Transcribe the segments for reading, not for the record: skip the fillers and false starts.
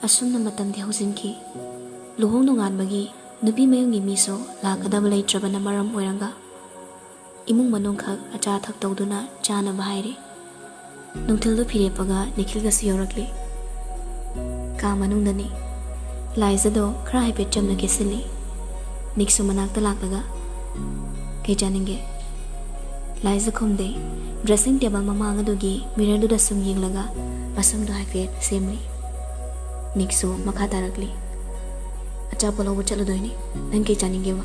ꯑꯁꯨꯝꯅ ꯃꯇꯝꯗꯤ ꯍꯧꯖꯤꯟꯈꯤ꯫ ꯂꯨꯍꯣꯡ ꯅꯣꯡꯉꯥꯟꯕꯒꯤ ꯅꯨꯄꯤ ꯃꯌꯨꯝꯒꯤ ꯃꯤꯁꯨ ꯂꯥꯛꯀꯗꯕ ꯂꯩꯇ꯭ꯔꯕꯅ ꯃꯔꯝ ꯑꯣꯏꯔꯒ ꯏꯃꯨꯡ ꯃꯅꯨꯡꯈꯛ ꯑꯆꯥ ꯑꯊꯛ ꯇꯧꯗꯨꯅ ꯆꯥꯅꯕ ꯍꯥꯏꯔꯤ꯫ ꯅꯨꯡꯊꯤꯜꯗꯨ ꯐꯤꯔꯦꯞꯄꯒ ꯅꯤꯈꯤꯜꯒꯁꯨ ꯌꯧꯔꯛꯂꯤ꯫ ꯀꯥ ꯃꯅꯨꯡꯗꯅꯤ꯫ ꯂꯥꯏꯖꯗꯣ ꯈꯔ ꯍꯥꯏꯐꯦꯠ ꯆꯝꯅ ꯀꯦꯁꯤꯜꯂꯤ꯫ ꯅꯤꯛꯁꯨ ꯃꯅꯥꯛꯇ ꯂꯥꯛꯂꯒ ꯀꯩ ꯆꯥꯅꯤꯡꯒꯦ? ꯂꯥꯏꯖ ꯈꯨꯝꯗꯦ꯫ ꯗ꯭ꯔꯦꯁꯤꯡ ꯇꯦꯕꯜ ꯃꯃꯥꯡ ꯑꯗꯨꯒꯤ ꯃꯤꯔꯔꯗꯨꯗ ꯁꯨꯝ ꯌꯦꯡꯂꯒ ꯃꯁꯝꯗꯣ ꯍꯥꯏꯐꯦꯠ ꯁꯦꯝꯂꯤ꯫ ꯅꯤꯛꯁꯨ ꯃꯈꯥ ꯇꯥꯔꯛꯂꯤ꯫ ꯑꯆꯥꯄꯣꯠ ꯂꯧꯕ ꯆꯠꯂꯗꯣꯏꯅꯤ, ꯅꯪ ꯀꯩ ꯆꯥꯅꯤꯡꯒꯦꯕ?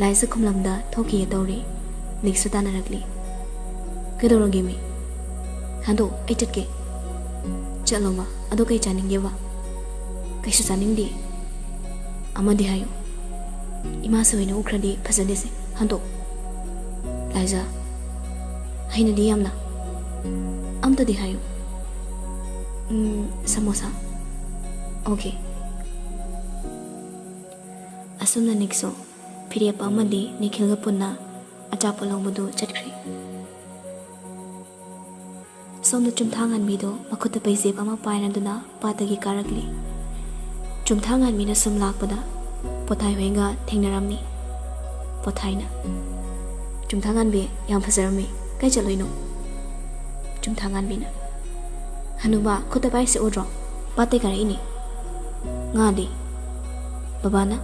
ꯂꯥꯏꯖ ꯈꯨꯝꯂꯝꯗ ꯊꯣꯛꯈꯤꯒꯦ ꯇꯧꯔꯤ꯫ ꯅꯤꯛꯁꯨ ꯇꯥꯟꯅꯔꯛꯂꯤ꯫ ꯀꯩꯗꯧꯔꯒꯦ ꯃꯤ? ꯍꯟꯗꯣ ꯑꯩ ꯆꯠꯀꯦ꯫ ꯆꯠꯂꯣꯕ, ꯑꯗꯣ ꯀꯩ ꯆꯥꯅꯤꯡꯒꯦꯕ? ꯀꯩꯁꯨ ꯆꯥꯅꯤꯡꯗꯦ꯫ ꯑꯃꯗꯤ ꯍꯥꯏꯌꯨ꯫ ꯏꯃꯥꯁꯨ ꯑꯣꯏꯅ ꯎꯈ꯭ꯔꯗꯤ ꯐꯖꯗꯦꯁꯦ, ꯍꯟꯗꯣ꯫ ꯂꯥꯏꯖ, ꯍꯩꯅꯗꯤ ꯌꯥꯝꯅ꯫ ꯑꯝꯇꯗꯤ ꯍꯥꯏꯌꯨ꯫ ꯁꯃꯣꯁꯥ꯫ ꯑꯣꯀꯦ꯫ ꯑꯁꯨꯝꯅ ꯅꯤꯛꯁꯨ ꯐꯤꯔꯦꯞꯄ ꯑꯃꯗꯤ ꯅꯤꯈꯤꯜꯒ ꯄꯨꯟꯅ ꯑꯆꯥꯄꯣꯠ ꯂꯧꯕꯗꯨ ꯆꯠꯈ꯭ꯔꯦ꯫ ꯁꯣꯝꯗ ꯆꯨꯝꯊꯥꯡꯍꯟꯕꯤꯗꯣ ꯃꯈꯨꯠꯇ ꯄꯩꯖꯦꯞ ꯑꯃ ꯄꯥꯏꯔꯗꯨꯅ ꯄꯥꯠꯇꯒꯤ ꯀꯥꯔꯛꯂꯤ꯫ ꯆꯨꯝꯊꯥꯡꯍꯟꯕꯤꯅ ꯁꯨꯝ ꯂꯥꯛꯄꯗ ꯄꯣꯊꯥꯏ ꯍꯣꯏꯒ ꯊꯦꯡꯅꯔꯝꯃꯤ꯫ ꯄꯣꯊꯥꯏꯅ ꯆꯨꯝꯊꯥꯡꯍꯟꯕꯤ ꯌꯥꯝ ꯐꯖꯔꯝꯃꯤ, ꯀꯩ ꯆꯠꯂꯣꯏꯅꯣ? ꯆꯨꯝꯊꯥꯡꯍꯟꯕꯤꯅ ꯍꯅꯨꯕ ꯈꯨꯠꯇ ꯄꯥꯏꯔꯤꯁꯦ ꯎꯗ꯭ꯔꯣ? ꯄꯥꯠꯇꯩ ꯀꯥꯔꯛꯏꯅꯤ꯫ ꯉꯥꯗꯤ? ꯕꯕꯥꯅ꯫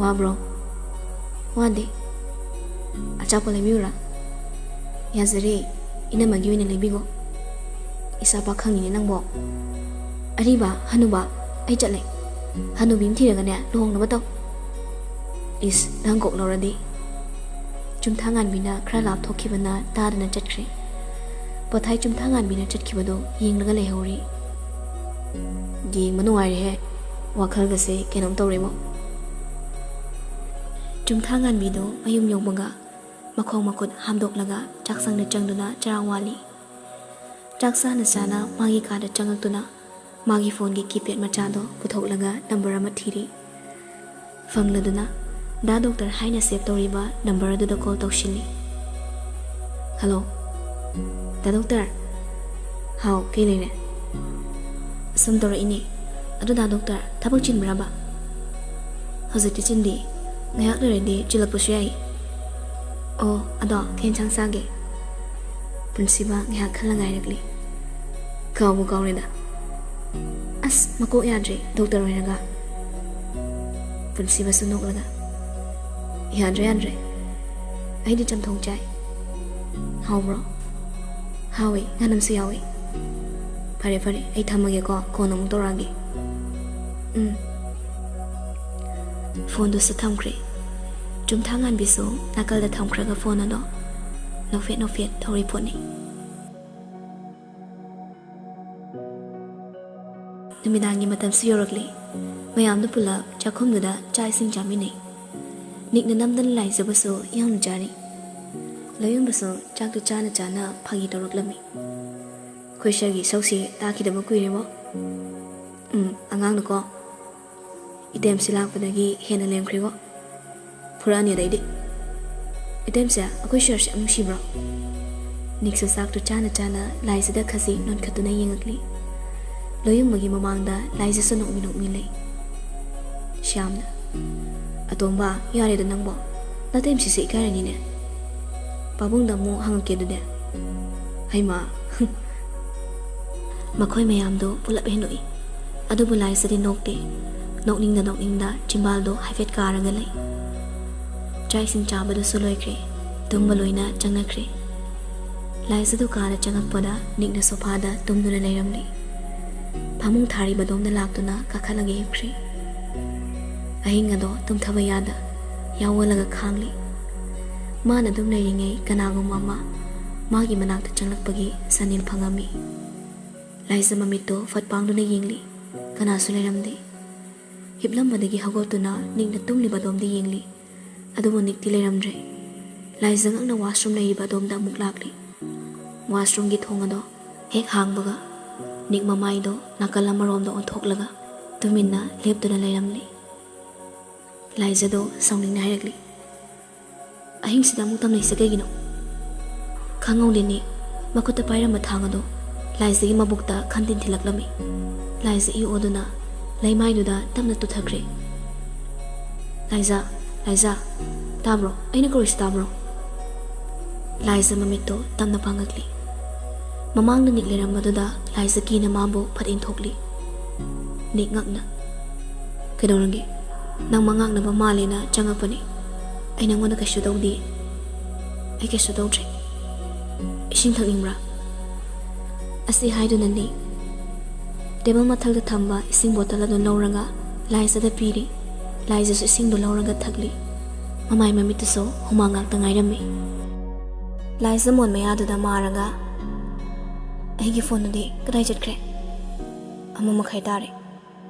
ꯋꯥꯕ꯭ꯔꯣ? ꯋꯥꯗꯦ꯫ ꯑꯆꯥꯄꯣꯠ ꯂꯩꯕꯤꯌꯨꯔꯥ? ꯌꯥꯖꯔꯦ, ꯏꯅꯝꯃꯒꯤ ꯑꯣꯏꯅ ꯂꯩꯕꯤꯒꯣ꯫ ꯏꯁꯥ ꯄꯥꯈꯪꯉꯤꯅꯦ ꯅꯪꯕꯣ꯫ ꯑꯔꯤꯕ ꯍꯅꯨꯕ, ꯑꯩ ꯆꯠꯂꯦ꯫ ꯍꯅꯨꯕꯤ ꯑꯃ ꯊꯤꯔꯒꯅꯦ ꯂꯨꯍꯣꯡꯅꯕ ꯇꯧ꯫ ꯏꯁ, ꯅꯪ ꯀꯣꯛ ꯂꯧꯔꯗꯤ꯫ ꯆꯨꯝꯊꯥꯡꯍꯟꯕꯤꯅ ꯈꯔ ꯂꯥꯞꯊꯣꯛꯈꯤꯕꯅ ꯇꯥꯗꯅ ꯆꯠꯈ꯭ꯔꯦ꯫ ꯄꯣꯊꯥꯏ ꯆꯨꯝꯊꯥꯡꯍꯟꯕꯤꯅ ꯆꯠꯈꯤꯕꯗꯨ ꯌꯦꯡꯂꯒ ꯂꯩꯍꯧꯔꯤ꯫ ꯌꯦꯡꯕ ꯅꯨꯡꯉꯥꯏꯔꯦꯍꯦ, ꯋꯥꯈꯜꯒꯁꯦ ꯀꯩꯅꯣꯝ ꯇꯧꯔꯦꯕꯣ꯫ ꯆꯨꯝꯊꯥꯡꯍꯟꯕꯤꯗꯨ ꯃꯌꯨꯝ ꯌꯧꯕꯒ ꯃꯈꯣꯡ ꯃꯈꯨꯠ ꯍꯥꯝꯗꯣꯛꯂꯒ ꯆꯥꯛꯁꯪꯗ ꯆꯪꯗꯨꯅ ꯆꯔꯥ ꯋꯥꯜꯂꯤ꯫ ꯆꯥꯛ ꯆꯥꯅ ꯆꯥꯅ ꯃꯥꯒꯤ ꯀꯥꯗ ꯆꯪꯉꯛꯇꯨꯅ ꯃꯥꯒꯤ ꯐꯣꯟꯒꯤ ꯀꯤꯄꯦꯗ ꯃꯆꯥꯗꯣ ꯄꯨꯊꯣꯛꯂꯒ ꯅꯝꯕꯔ ꯑꯃ ꯊꯤꯔꯤ꯫ ꯐꯪꯂꯗꯨꯅ ꯗꯥ ꯗꯣꯛꯇꯔ ꯍꯥꯏꯅ ꯁꯦꯞ ꯇꯧꯔꯤꯕ ꯅꯝꯕꯔ ꯑꯗꯨꯗ ꯀꯣꯜ ꯇꯧꯁꯤꯜꯂꯤ꯫ ꯍꯜꯂꯣ, ꯗꯥ ꯗꯣꯛꯇꯔ? ꯍꯥꯎ, ꯀꯩ ꯂꯩꯔꯦ? ꯁꯨꯝ ꯇꯧꯔꯛꯏꯅꯦ꯫ ꯑꯗꯨ ꯗꯥ ꯗꯣꯛꯇꯔ ꯊꯕꯛ ꯆꯤꯟꯕ꯭ꯔꯕ? ꯍꯧꯖꯤꯛꯇꯤ ꯆꯤꯟꯗꯦ, ꯉꯥꯏꯍꯥꯛ ꯂꯩꯔꯗꯤ ꯆꯤꯜꯂꯛꯄꯁꯨ ꯌꯥꯏ꯫ ꯑꯣ, ꯑꯗꯣ ꯀꯩ ꯏꯟꯁꯥꯡ ꯆꯥꯒꯦ? ꯄꯨꯟꯁꯤꯕ ꯉꯥꯏꯍꯥꯛ ꯈꯜꯂ ꯉꯥꯏꯔꯛꯂꯤ꯫ ꯀꯥꯎꯕꯨ ꯀꯥꯎꯔꯦꯗ꯫ ꯑꯁ, ꯃꯀꯣꯛ ꯌꯥꯗ꯭ꯔꯦ ꯗꯣꯛꯇꯔ ꯑꯣꯏꯔꯒ꯫ ꯄꯨꯟꯁꯤꯕꯁꯨ ꯅꯣꯛꯂꯒ ꯌꯥꯗ꯭ꯔꯦ ꯌꯥꯗ꯭ꯔꯦ, ꯑꯩꯗꯤ ꯆꯝꯊꯣꯡ ꯆꯥꯏ꯫ ꯍꯥꯎꯕ꯭ꯔꯣ? ꯍꯥꯎꯋꯤ, ꯉꯥꯅꯝꯁꯨ ꯌꯥꯎꯋꯤ꯫ ꯐꯔꯦ ꯐꯔꯦ, ꯑꯩ ꯊꯝꯃꯒꯦꯀꯣ, ꯀꯣꯟꯅ ꯑꯃꯨꯛ ꯇꯧꯔꯛꯑꯒꯦ꯫ ꯐꯣꯟꯗꯨꯁꯨ ꯊꯝꯈ꯭ꯔꯦ꯫ ꯆꯨꯝꯊꯥꯡꯍꯟꯕꯤꯁꯨ ꯅꯥꯀꯜꯗ ꯊꯝꯈ꯭ꯔꯒ ꯐꯣꯟ ꯑꯗꯣ ꯅꯣꯛꯐꯦꯠ ꯅꯣꯛꯐꯦꯠ ꯇꯧꯔꯤ ꯄꯣꯠꯅꯤ꯫ ꯅꯨꯃꯤꯗꯥꯡꯒꯤ ꯃꯇꯝꯁꯨ ꯌꯧꯔꯛꯂꯤ꯫ ꯃꯌꯥꯝꯗꯨ ꯄꯨꯂꯞ ꯆꯥꯛꯈꯨꯝꯗꯨꯗ ꯆꯥꯛ ꯏꯁꯤꯡ ꯆꯥꯃꯤꯟꯅꯩ꯫ ꯅꯤꯛꯅ ꯅꯝꯗꯅ ꯂꯥꯏꯖꯕꯁꯨ ꯌꯥꯎꯅ ꯆꯥꯔꯤ꯫ ꯂꯣꯌꯨꯝꯕꯁꯨ ꯆꯥꯛꯇꯨ ꯆꯥꯅ ꯆꯥꯅ ꯐꯥꯒꯤ ꯇꯧꯔꯛꯂꯝꯃꯤ꯫ ꯑꯩꯈꯣꯏ ꯁꯔꯒꯤ ꯏꯁꯧꯁꯤ ꯇꯥꯈꯤꯗꯕ ꯀꯨꯏꯔꯦꯕꯣ꯫ ꯑꯉꯥꯡꯅꯀꯣ ꯏꯇꯦꯝꯁꯤ ꯂꯥꯛꯄꯗꯒꯤ ꯍꯦꯟꯅ ꯂꯦꯝꯈ꯭ꯔꯦꯕꯣ꯫ ꯐꯨꯔꯛꯑꯅꯤ ꯑꯗꯩꯗꯤ꯫ ꯏꯇꯦꯝꯁꯦ ꯑꯩꯈꯣꯏ ꯁꯔꯁꯦ ꯌꯥꯝ ꯅꯨꯡꯁꯤꯕ꯭ꯔꯣ? ꯅꯤꯛꯁꯨ ꯆꯥꯛꯇꯨ ꯆꯥꯅ ꯆꯥꯅ ꯂꯥꯏꯖꯗ ꯈꯖꯤꯛ ꯅꯣꯟꯈꯠꯇꯨꯅ ꯌꯦꯡꯉꯛꯂꯤ꯫ ꯂꯣꯌꯨꯝꯕꯒꯤ ꯃꯃꯥꯡꯗ ꯂꯥꯏꯖꯁꯨ ꯅꯣꯛꯃꯤ ꯅꯣꯛꯃꯤ ꯂꯩ꯫ ꯁ꯭ꯌꯥꯝꯅ ꯑꯇꯣꯝꯕ ꯌꯥꯔꯦꯗ ꯅꯪꯕꯣ, ꯅꯇꯦꯝꯁꯤꯁꯦ ꯏꯀꯥꯏꯔꯅꯤꯅꯦ꯫ ꯄꯥꯕꯨꯡꯗ ꯑꯃꯨꯛ ꯍꯪꯉꯛꯀꯦ ꯑꯗꯨꯗꯤ꯫ ꯍꯩꯃꯥ ꯃꯈꯣꯏ ꯃꯌꯥꯝꯗꯣ ꯄꯨꯂꯞ ꯍꯦꯟꯗꯣꯛꯏ꯫ ꯑꯗꯨꯕꯨ ꯂꯥꯏꯖꯗꯤ ꯅꯣꯛꯇꯦ꯫ ꯅꯣꯛꯅꯤꯡꯗ ꯅꯣꯛꯅꯤꯡꯗ ꯆꯤꯝꯕꯥꯜꯗꯣ ꯍꯥꯏꯐꯦꯠ ꯀꯥꯔꯒ ꯂꯩ꯫ ꯆꯥꯛ ꯏꯁꯤꯡ ꯆꯥꯕꯗꯨꯁꯨ ꯂꯣꯏꯈ꯭ꯔꯦ꯫ ꯇꯨꯝꯕ ꯂꯣꯏꯅ ꯆꯪꯅꯈ꯭ꯔꯦ꯫ ꯂꯥꯏꯖꯗꯨ ꯀꯥꯗ ꯆꯪꯉꯛꯄꯗ ꯅꯤꯛꯅ ꯁꯣꯐꯥꯗ ꯇꯨꯝꯗꯨꯅ ꯂꯩꯔꯝꯂꯤ꯫ ꯐꯃꯨꯡ ꯊꯥꯔꯤꯕꯗꯣꯝꯗ ꯂꯥꯛꯇꯨꯅ ꯀꯥꯈꯠꯂꯒ ꯍꯤꯞꯈ꯭ꯔꯦ꯫ ꯑꯍꯤꯡ ꯑꯗꯣ ꯇꯨꯝꯊꯕ ꯌꯥꯗ ꯌꯥꯋꯜꯂꯒ ꯈꯥꯡꯂꯤ꯫ ꯃꯥꯅ ꯑꯗꯨꯝ ꯂꯩꯔꯤꯉꯩ ꯀꯅꯥꯒꯨꯝꯕ ꯑꯃ ꯃꯥꯒꯤ ꯃꯅꯥꯛꯇ ꯆꯪꯂꯛꯄꯒꯤ ꯁꯅꯤꯜ ꯐꯪꯉꯝꯃꯤ꯫ ꯂꯥꯏꯖ ꯃꯃꯤꯠꯇꯣ ꯐꯠ ꯄꯥꯡꯗꯨꯅ ꯌꯦꯡꯂꯤ꯫ ꯀꯅꯥꯁꯨ ꯂꯩꯔꯝꯗꯦ꯫ ꯍꯤꯞꯂꯝꯕꯗꯒꯤ ꯍꯧꯒꯠꯇꯨꯅ ꯅꯤꯛꯅ ꯇꯨꯝꯂꯤꯕꯗꯣꯝꯗ ꯌꯦꯡꯂꯤ꯫ ꯑꯗꯨꯕꯨ ꯅꯤꯛꯇꯤ ꯂꯩꯔꯝꯗ꯭ꯔꯦ꯫ ꯂꯥꯏꯖ ꯉꯛꯅ ꯋꯥꯁꯔꯨꯝ ꯂꯩꯔꯤꯕ ꯑꯗꯣꯝꯗ ꯑꯃꯨꯛ ꯂꯥꯛꯂꯤ꯫ ꯋꯥꯁꯔꯨꯝꯒꯤ ꯊꯣꯡ ꯑꯗꯣ ꯍꯦꯛ ꯍꯥꯡꯕꯒ ꯅꯤꯛ ꯃꯃꯥꯏꯗꯣ ꯅꯥꯀꯜ ꯑꯃꯔꯣꯝꯗ ꯑꯣꯟꯊꯣꯛꯂꯒ ꯇꯨꯃꯤꯟꯅ ꯂꯦꯞꯇꯨꯅ ꯂꯩꯔꯝꯂꯤ꯫ ꯂꯥꯏꯖꯗꯣ ꯁꯥꯎꯅꯤꯡꯅ ꯍꯥꯏꯔꯛꯂꯤ꯫ ꯑꯍꯤꯡꯁꯤꯗ ꯑꯃꯨꯛ ꯇꯝꯅꯩꯁꯦ ꯀꯩꯒꯤꯅꯣ? ꯈꯪꯍꯧꯗꯦꯅꯤ꯫ ꯃꯈꯨꯠꯇ ꯄꯥꯏꯔꯝꯕ ꯊꯥꯡ ꯑꯗꯣ ꯂꯥꯏꯖꯒꯤ ꯃꯕꯨꯛꯇ ꯈꯟꯊꯤꯟ ꯊꯤꯜꯂꯛꯂꯝꯃꯤ꯫ ꯂꯥꯏꯖ ꯏ ꯑꯣꯗꯨꯅ ꯂꯩꯃꯥꯏꯗꯨꯗ ꯇꯞꯅ ꯇꯨꯊꯈ꯭ꯔꯦ꯫ ꯂꯥꯏꯖ ꯇꯥꯕ꯭ꯔꯣ? ꯑꯩꯅ ꯀꯧꯔꯤꯁꯤ ꯇꯥꯕ꯭ꯔꯣ? ꯂꯥꯏꯖ ꯃꯃꯤꯠꯇꯣ ꯇꯞꯅ ꯄꯥꯡꯉꯛꯂꯤ꯫ ꯃꯃꯥꯡꯗ ꯅꯤꯛ ꯂꯩꯔꯝꯕꯗꯨꯗ ꯂꯥꯏꯖ ꯀꯤꯅ ꯃꯥꯕꯨ ꯐꯠ ꯏꯟꯊꯣꯛꯂꯤ꯫ ꯅꯤꯛ ꯉꯛꯅ ꯀꯩꯗꯧꯔꯒꯦ? ꯅꯪ ꯃꯉꯥꯛꯅꯕ ꯃꯥꯜꯂꯦꯅ ꯆꯪꯉꯛꯄꯅꯤ꯫ ꯑꯩ ꯅꯪꯉꯣꯟꯗ ꯀꯩꯁꯨ ꯇꯧꯗꯦ꯫ ꯑꯩ ꯀꯩꯁꯨ ꯇꯧꯗ꯭ꯔꯦ꯫ ꯏꯁꯤꯡ ꯊꯛꯅꯤꯡꯕ꯭ꯔꯥ? ꯑꯁꯤ ꯍꯥꯏꯗꯨꯅ ꯅꯤꯛ ꯇꯦꯕꯜ ꯃꯊꯛꯇ ꯊꯝꯕ ꯏꯁꯤꯡ ꯕꯣꯇꯜ ꯑꯗꯨ ꯂꯧꯔꯒ ꯂꯥꯏꯖꯗ ꯄꯤꯔꯤ꯫ ꯂꯥꯏꯖꯁꯨ ꯏꯁꯤꯡꯗꯨ ꯂꯧꯔꯒ ꯊꯛꯂꯤ꯫ ꯃꯃꯥꯏ ꯃꯃꯤꯠꯇꯨꯁꯨ ꯍꯨꯃꯥꯡ ꯉꯥꯛꯇ ꯉꯥꯏꯔꯝꯃꯤ꯫ ꯂꯥꯏꯖ ꯃꯣꯟ ꯃꯌꯥꯗꯨꯗ ꯃꯥꯔꯒ ꯑꯩꯒꯤ ꯐꯣꯟꯗꯨꯗꯤ ꯀꯗꯥꯏ ꯆꯠꯈ꯭ꯔꯦ? 1:30 ꯇꯥꯔꯦ꯫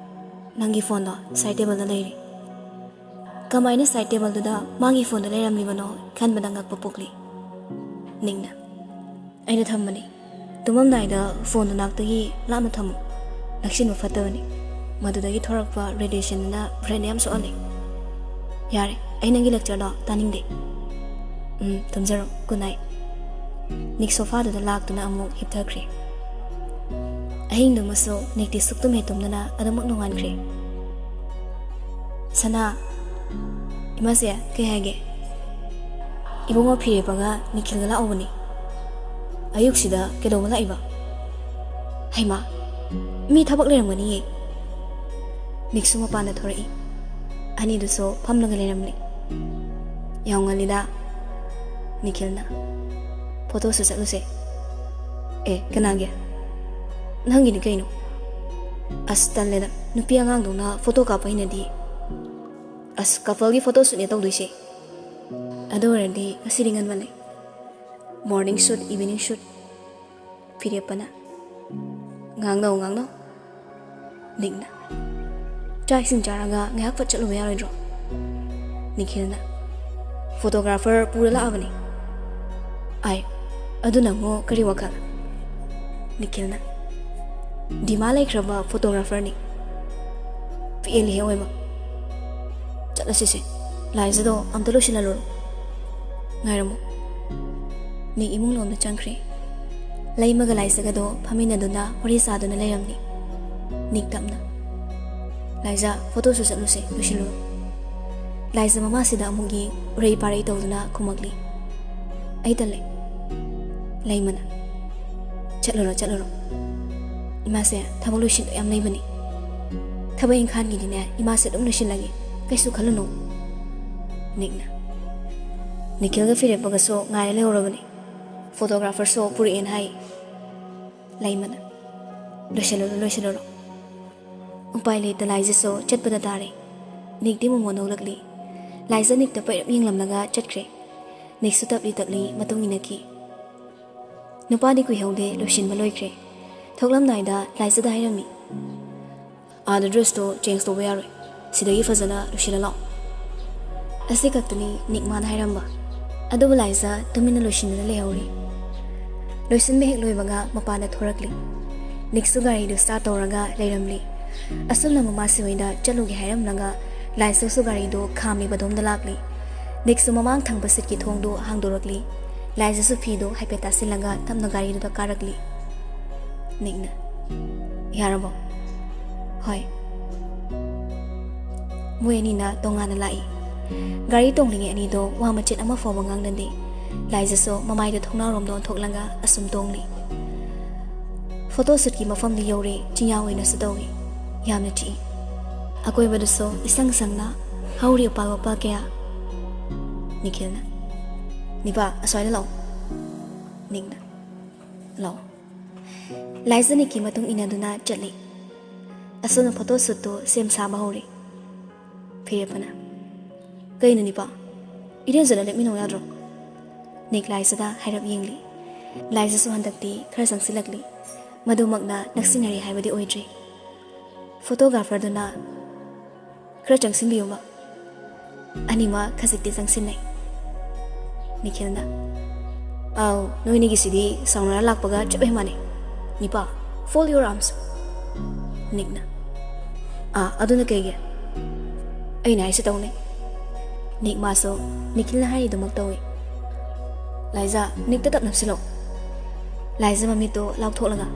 ꯅꯪꯒꯤ ꯐꯣꯟꯗꯣ ꯁꯥꯏꯠ ꯇꯦꯕꯜꯗ ꯂꯩꯔꯤ꯫ ꯀꯃꯥꯏꯅ ꯁꯥꯏꯠ ꯇꯦꯕꯜꯗꯨꯗ ꯃꯥꯒꯤ ꯐꯣꯟꯗ ꯂꯩꯔꯝꯂꯤꯕꯅꯣ ꯈꯟꯕꯗ ꯉꯛꯄ ꯄꯣꯛꯂꯤ꯫ ꯅꯤꯛꯅ ꯑꯩꯅ ꯊꯝꯕꯅꯤ꯫ ꯇꯨꯝꯃꯝꯗꯥꯏꯗ ꯐꯣꯟꯗꯨ ꯅꯥꯛꯇꯒꯤ ꯂꯥꯞꯅ ꯊꯝꯃꯨ꯫ ꯅꯛꯁꯤꯟꯕ ꯐꯠꯇꯕꯅꯤ꯫ ꯃꯗꯨꯗꯒꯤ ꯊꯣꯔꯛꯄ ꯔꯦꯗꯤꯌꯦꯁꯟꯗꯨꯅ ꯕ꯭ꯔꯦꯟ ꯌꯥꯝ ꯁꯣꯛꯍꯜꯂꯤ꯫ ꯌꯥꯔꯦ, ꯑꯩ ꯅꯪꯒꯤ ꯂꯦꯛꯆꯔꯗꯣ ꯇꯥꯅꯤꯡꯗꯦ꯫ ꯇꯨꯝꯖꯔꯣ, ꯒꯨꯗ ꯅꯥꯏꯠ꯫ ꯅꯤꯛ ꯁꯣꯐꯥꯗꯨꯗ ꯂꯥꯛꯇꯨꯅ ꯑꯃꯨꯛ ꯍꯤꯞꯊꯈ꯭ꯔꯦ꯫ ꯑꯍꯤꯡꯗꯨꯃꯁꯨ ꯅꯤꯛꯇꯤ ꯁꯨꯛꯇꯨꯝ ꯍꯦꯛ ꯇꯨꯝꯗꯅ ꯑꯗꯨꯃꯛ ꯅꯣꯡꯉꯥꯟꯈ꯭ꯔꯦ꯫ ꯁꯅꯥ, ꯏꯃꯥꯁꯦ ꯀꯩ ꯍꯥꯏꯒꯦ? ꯏꯕꯨꯡꯉꯣ ꯐꯤꯔꯦꯞꯄꯒ ꯅꯤꯈꯤꯜꯒ ꯂꯥꯛꯎꯕꯅꯤ꯫ ꯑꯌꯨꯛꯁꯤꯗ ꯀꯩꯗꯧꯕ ꯂꯥꯛꯏꯕ? ꯍꯩꯃꯥ, ꯃꯤ ꯊꯕꯛ ꯂꯩꯔꯝꯒꯅꯤꯌꯦ꯫ ꯅꯤꯛꯁꯨ ꯃꯄꯥꯟꯗ ꯊꯣꯔꯛꯏ꯫ ꯑꯅꯤꯗꯨꯁꯨ ꯐꯝꯂꯒ ꯂꯩꯔꯝꯂꯤ꯫ ꯌꯥꯝ ꯉꯜꯂꯤꯗ꯫ ꯅꯤꯈꯤꯜꯅ ꯐꯣꯇꯣꯁꯨ ꯆꯠꯂꯨꯁꯦ꯫ ꯀꯅꯥꯒꯤ? ꯅꯪꯒꯤꯅꯤ ꯀꯩꯅꯣ? ꯑꯁ ꯇꯜꯂꯦꯗ, ꯅꯨꯄꯤ ꯑꯉꯥꯡꯗꯧꯅ ꯐꯣꯇꯣ ꯀꯥꯞꯄ ꯍꯩꯅꯗꯤ꯫ ꯑꯁ ꯀꯄꯜꯒꯤ ꯐꯣꯇꯣ ꯁꯨꯠꯅꯦ ꯇꯧꯗꯣꯏꯁꯦ꯫ ꯑꯗꯨ ꯑꯣꯏꯔꯗꯤ ꯉꯁꯤꯗꯤ ꯉꯟꯃꯜꯂꯦ꯫ ꯃꯣꯔꯅꯤꯡ ꯁꯨꯠ, ꯏꯚꯤꯅꯤꯡ ꯁꯨꯠ꯫ ꯐꯤꯔꯦꯞꯄꯅ ꯉꯥꯡꯅꯧ ꯉꯥꯡꯅꯧ꯫ ꯅꯤꯛꯅ ꯆꯥꯛ ꯏꯁꯤꯡ ꯆꯥꯔꯒ ꯉꯥꯏꯍꯥꯛ ꯐꯠ ꯆꯠꯂꯨꯕ ꯌꯥꯔꯣꯏꯗ꯭ꯔꯣ? ꯅꯤꯈꯤꯜꯅ ꯐꯣꯇꯣꯒ꯭ꯔꯥꯐꯔ ꯄꯨꯔ ꯂꯥꯛꯑꯕꯅꯤ꯫ ꯑꯗꯨꯅ ꯑꯃꯨꯛ ꯀꯔꯤ ꯋꯥꯈꯜ? ꯅꯤꯈꯤꯜꯅ ꯗꯤꯃꯥ ꯂꯩꯈ꯭ꯔꯕ ꯐꯣꯇꯣꯒ꯭ꯔꯥꯐꯔꯅꯤ꯫ ꯄꯦꯜꯂꯤꯍꯦ ꯑꯣꯏꯕ꯫ ꯆꯠꯂꯁꯤꯁꯦ꯫ ꯂꯥꯏꯖꯗꯣ ꯑꯝꯇ ꯂꯣꯏꯁꯤꯜꯍꯜꯂꯨꯔꯣ꯫ ꯉꯥꯏꯔꯝꯃꯨ꯫ ꯅꯤꯛ ꯏꯃꯨꯡ ꯂꯣꯝꯗ ꯆꯪꯈ꯭ꯔꯦ꯫ ꯂꯩꯃꯒ ꯂꯥꯏꯖꯒꯗꯣ ꯐꯝꯃꯤꯟꯅꯗꯨꯅ ꯋꯥꯔꯤ ꯁꯥꯗꯨꯅ ꯂꯩꯔꯝꯂꯤ꯫ ꯅꯤꯛ ꯇꯞꯅ ꯂꯥꯏꯖ ꯐꯣꯇꯣꯁꯨ ꯆꯠꯂꯨꯁꯦ, ꯂꯣꯏꯁꯤꯜꯂꯨꯔꯣ꯫ ꯂꯥꯏꯖ ꯃꯃꯥꯁꯤꯗ ꯑꯃꯨꯛ ꯌꯦꯡ ꯎꯔꯩ ꯄꯥꯔꯩ ꯇꯧꯗꯨꯅ ꯈꯨꯝꯃꯛꯂꯤ꯫ ꯑꯩ ꯇꯜꯂꯦ꯫ ꯂꯩꯃꯅ ꯆꯠꯂꯨꯔꯣ꯫ ꯏꯃꯥꯁꯦ ꯊꯕꯛ ꯂꯣꯏꯁꯤꯟꯕ ꯌꯥꯝ ꯂꯩꯕꯅꯤ꯫ ꯊꯕꯛ ꯏꯪꯈꯥꯡꯒꯤꯗꯤꯅꯦ ꯏꯃꯥꯁꯦ ꯑꯗꯨꯝ ꯂꯣꯏꯁꯤꯜꯂꯒꯦ, ꯀꯩꯁꯨ ꯈꯜꯂꯨꯅꯨ꯫ ꯅꯤꯛꯅ ꯅꯤꯈꯤꯜꯒ ꯐꯤꯔꯦꯞꯄꯒꯁꯨ ꯉꯥꯏꯔ ꯂꯩꯍꯧꯔꯕꯅꯤ꯫ ꯐꯣꯇꯣꯒ꯭ꯔꯥꯐꯔꯁꯨ ꯄꯨꯔꯛꯑꯦꯅ ꯍꯥꯏ꯫ ꯂꯩꯃꯅ ꯂꯣꯏꯁꯤꯜꯂꯨꯔꯣ꯫ ꯎꯄꯥꯏ ꯂꯩꯇ ꯂꯥꯏꯖꯁꯨ ꯆꯠꯄꯗ ꯇꯥꯔꯦ꯫ ꯅꯤꯛꯇꯤ ꯃꯣꯃꯣꯟ ꯅꯣꯛꯂꯛꯂꯤ꯫ ꯂꯥꯏꯖ ꯅꯤꯛꯇ ꯄꯩꯔꯞ ꯌꯦꯡꯂꯝꯂꯒ ꯆꯠꯈ꯭ꯔꯦ꯫ ꯅꯤꯛꯁꯨ ꯇꯞꯂꯤ ꯃꯇꯨꯡ ꯏꯟꯅꯈꯤ꯫ ꯅꯨꯄꯥꯗꯤ ꯀꯨꯏꯍꯧꯗꯦ ꯂꯣꯏꯁꯤꯟꯕ ꯂꯣꯏꯈ꯭ꯔꯦ꯫ ꯊꯣꯛꯂꯝꯗꯥꯏꯗ ꯂꯥꯏꯖꯗ ꯍꯥꯏꯔꯝꯃꯤ꯫ ꯑꯥꯗ ꯗ꯭ꯔꯦꯁꯇꯣ ꯆꯦꯟꯖ ꯇꯧꯕ ꯌꯥꯔꯣꯏ, ꯁꯤꯗꯒꯤ ꯐꯖꯅ ꯂꯣꯏꯁꯤꯜꯂ ꯂꯥꯛꯑꯣ꯫ ꯑꯁꯤ ꯈꯛꯇꯅꯤ ꯅꯤꯛ ꯃꯥꯅ ꯍꯥꯏꯔꯝꯕ꯫ ꯑꯗꯨꯕꯨ ꯂꯥꯏꯖ ꯇꯨꯃꯤꯟꯅ ꯂꯣꯏꯁꯤꯟꯗꯨꯅ ꯂꯩꯍꯧꯔꯤ꯫ ꯂꯣꯏꯁꯤꯟꯕ ꯍꯦꯛ ꯂꯣꯏꯕꯒ ꯃꯄꯥꯟꯗ ꯊꯣꯔꯛꯂꯤ꯫ ꯅꯤꯛꯁꯨ ꯒꯥꯔꯤꯗꯨ ꯁ꯭ꯇꯥꯔꯠ ꯇꯧꯔꯒ ꯂꯩꯔꯝꯂꯤ꯫ ꯑꯁꯨꯝꯅ ꯃꯃꯥꯁꯤ ꯍꯣꯏꯗ ꯆꯠꯂꯨꯒꯦ ꯍꯥꯏꯔꯝꯂꯒ ꯂꯥꯏꯖꯁꯨ ꯒꯥꯔꯤꯗꯨ ꯈꯥꯝꯃꯤꯕꯗꯣꯝꯗ ꯂꯥꯛꯂꯤ꯫ ꯅꯤꯛꯁꯨ ꯃꯃꯥꯡ ꯊꯪꯕ ꯁꯤꯠꯀꯤ ꯊꯣꯡꯗꯨ ꯍꯥꯡꯗꯣꯔꯛꯂꯤ꯫ ꯂꯥꯏꯖꯁꯨ ꯐꯤꯗꯨ ꯍꯥꯏꯐꯦꯠ ꯇꯥꯁꯤꯜꯂꯒ ꯇꯞꯅ ꯒꯥꯔꯤꯗꯨꯗ ꯀꯥꯔꯛꯂꯤ꯫ ꯅꯤꯛꯅ ꯌꯥꯔꯕꯣ? ꯍꯣꯏ꯫ ꯃꯣꯏ ꯑꯅꯤꯅ ꯇꯣꯉꯥꯟꯅ ꯂꯥꯛꯏ꯫ ꯒꯥꯔꯤ ꯇꯣꯡꯂꯤꯉꯩ ꯑꯅꯤꯗꯣ ꯋꯥ ꯃꯆꯦꯠ ꯑꯃ ꯐꯥꯎꯕ ꯉꯥꯡꯅꯗꯦ꯫ ꯂꯥꯏꯖꯁꯨ ꯃꯃꯥꯏꯗ ꯊꯣꯡꯅꯥꯎꯔꯣꯝꯗ ꯑꯣꯟꯊꯣꯛꯂꯒ ꯑꯁꯨꯝ ꯇꯣꯡꯂꯤ꯫ ꯐꯣꯇꯣꯁꯨꯠꯀꯤ ꯃꯐꯝꯗ ꯌꯧꯔꯦ꯫ ꯆꯤꯡꯌꯥ ꯑꯣꯏꯅꯁꯨ ꯇꯧꯏ꯫ ꯌꯥꯝꯅ ꯆꯤꯛꯏ꯫ ꯑꯀꯣꯏꯕꯗꯁꯨ ꯏꯁꯪ ꯁꯪꯅ ꯍꯧꯔꯤ ꯎꯄꯥꯜ ꯋꯥꯄꯥꯜ ꯀꯌꯥ꯫ ꯅꯤꯈꯤꯜꯅ ꯅꯤꯄꯥ ꯑꯁ꯭ꯋꯥꯏꯗ ꯂꯥꯛꯑꯣ꯫ ꯅꯤꯛꯅ ꯂꯥꯛꯑꯣ꯫ ꯂꯥꯏꯖ ꯅꯤꯛꯀꯤ ꯃꯇꯨꯡ ꯏꯟꯅꯗꯨꯅ ꯆꯠꯂꯤ꯫ ꯑꯁꯨꯝꯅ ꯐꯣꯇꯣꯁꯨꯠꯇꯨ ꯁꯦꯝ ꯁꯥꯕ ꯍꯧꯔꯤ꯫ ꯐꯤꯔꯦꯞꯄꯅ ꯀꯩꯅꯣ ꯅꯤꯄꯥ, ꯏꯔꯦꯟꯖꯅ ꯂꯦꯞꯃꯤꯟꯅꯧ ꯌꯥꯗ꯭ꯔꯣ? ꯅꯤꯛ ꯂꯥꯏꯖꯗ ꯍꯥꯏꯔꯞ ꯌꯦꯡꯂꯤ꯫ ꯂꯥꯏꯖꯁꯨ ꯍꯟꯗꯛꯇꯤ ꯈꯔ ꯆꯪꯁꯤꯜꯂꯛꯂꯤ꯫ ꯃꯗꯨꯃꯛꯅ ꯅꯛꯁꯤꯟꯅꯔꯦ ꯍꯥꯏꯕꯗꯤ ꯑꯣꯏꯗ꯭ꯔꯤ꯫ ꯐꯣꯇꯣꯒ꯭ꯔꯥꯐꯔꯗꯨꯅ ꯈꯔ ꯆꯪꯁꯤꯟꯕꯤꯌꯨꯕ꯫ ꯑꯅꯤꯃꯛ ꯈꯖꯤꯛꯇꯤ ꯆꯪꯁꯤꯟꯅꯩ꯫ ꯅꯤꯈꯤꯜꯅ ꯅꯣꯏꯅꯤꯒꯤꯁꯤꯗꯤ ꯁꯥꯎꯅꯔ ꯂꯥꯛꯄꯒ ꯆꯞ ꯍꯦꯛ ꯃꯥꯟꯅꯩ꯫ ꯅꯤꯄꯥ ꯐꯣꯜ ꯌꯣꯔ ꯑꯥꯔꯝꯁ꯫ ꯅꯤꯛꯅ ꯑꯗꯨꯅ ꯀꯩꯒꯤ? ꯑꯩꯅ ꯍꯥꯏꯁꯦ ꯇꯧꯅꯩ꯫ ꯅꯤꯛ ꯃꯥꯁꯨ ꯅꯤꯈꯤꯜꯅ ꯍꯥꯏꯔꯤꯗꯨꯃꯛ ꯇꯧꯏ꯫ ꯂꯥꯏꯖ ꯅꯤꯛꯇ ꯇꯞ ꯅꯞꯁꯤꯜꯂꯣ꯫ ꯂꯥꯏꯖ ꯃꯃꯤꯠꯇꯨ ꯂꯥꯎꯊꯣꯛꯂꯒ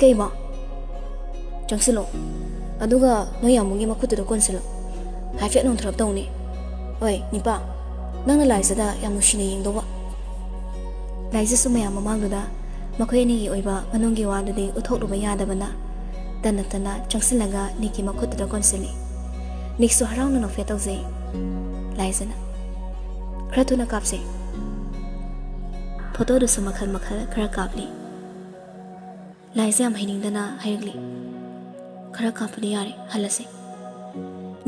ꯀꯩꯕꯣ? ꯆꯪꯁꯤꯜꯂꯣ ꯑꯗꯨꯒ ꯅꯣꯏ ꯌꯥꯝꯃꯨꯒꯤ ꯃꯈꯨꯠꯇꯨꯗ ꯀꯣꯟꯁꯤꯜꯂꯣ ꯍꯥꯏꯐꯦꯠ ꯅꯣꯡꯊꯔꯞ ꯇꯧꯅꯤ ꯍꯣꯏ ꯅꯤꯄꯥ ꯅꯪꯅ ꯂꯥꯏꯖꯗ ꯌꯥꯝ ꯅꯨꯡꯁꯤꯅ ꯌꯦꯡꯗꯧꯕ ꯂꯥꯏꯖꯁꯨ ꯃꯌꯥꯝ ꯃꯃꯥꯡꯗꯨꯗ ꯃꯈꯣꯏ ꯑꯅꯤꯒꯤ ꯑꯣꯏꯕ ꯃꯅꯨꯡꯒꯤ ꯋꯥꯗꯨꯗꯤ ꯎꯠꯊꯣꯛꯂꯨꯕ ꯌꯥꯗꯕꯅ ꯇꯟꯅ ꯇꯟꯅ ꯆꯪꯁꯤꯜꯂꯒ ꯅꯤꯛꯀꯤ ꯃꯈꯨꯠꯇꯨꯗ ꯀꯣꯟꯁꯤꯜꯂꯤ ꯅꯤꯛꯁꯨ ꯍꯔꯥꯎꯅ ꯅꯣꯛꯐꯦꯠ ꯇꯧꯖꯩ ꯂꯥꯏꯖꯅ खरा थुना कापसे फोटो दुसु मखल मखल खरा कापली लाइसे हम हैनिंगदना हैरगली खरा कापली यारे हलसे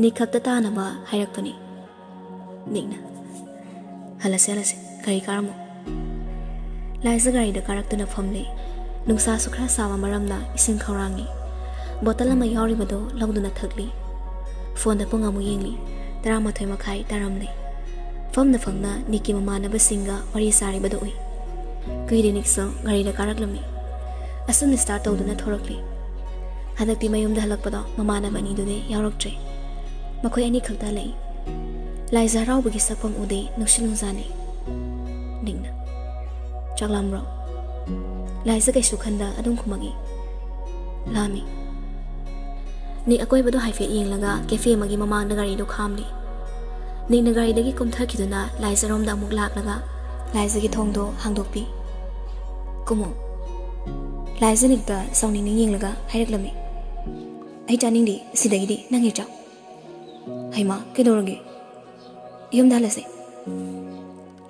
निखक्ता तानबा हैरकपनी निगना हलसे हलसे गाड़ी कारमो लाइसे गाड़ी द कारक्तुना फमले नुंसा सुखरा सावा मरमना इसिंग खौरांगी बोतल अमा यावरिबदो लौदुना थकली फोन द पुंग अमु येंगली 13 मखाई तारमले फमना फंगना निकी ममानब सिंगा वरी सारी बदो उई कुइरे निक्सो गाड़ी द कारकलमी असुम स्टार्ट तौदुना थोरकली हदक्ति मयुम द हलकपदो ममानब अनि दुदे यावरक्त्रे मखोय अनि खक्ता लई लाइजा रावबगी सकपम उदे नुसिलुंजाने निंगना चकलामरो लाइजा कैसु खंदा अदुम खुमगी लामी नि अकोय बदो हाइफे येंगलगा कैफे मगी ममांग द गाड़ी दो खामली निंगना गाड़ी दगी कुमथखिदुना लाइजा रोमदा अमुक लाकलगा लाइजा की थोंगदो हांगदोकपी कुमो लाइजा निकता सौनिंग येंगलगा हाइरकलमी आई चानिंगदी सिदगिदी नंगी चाव हाइमा केदोरगे युमदा हलसे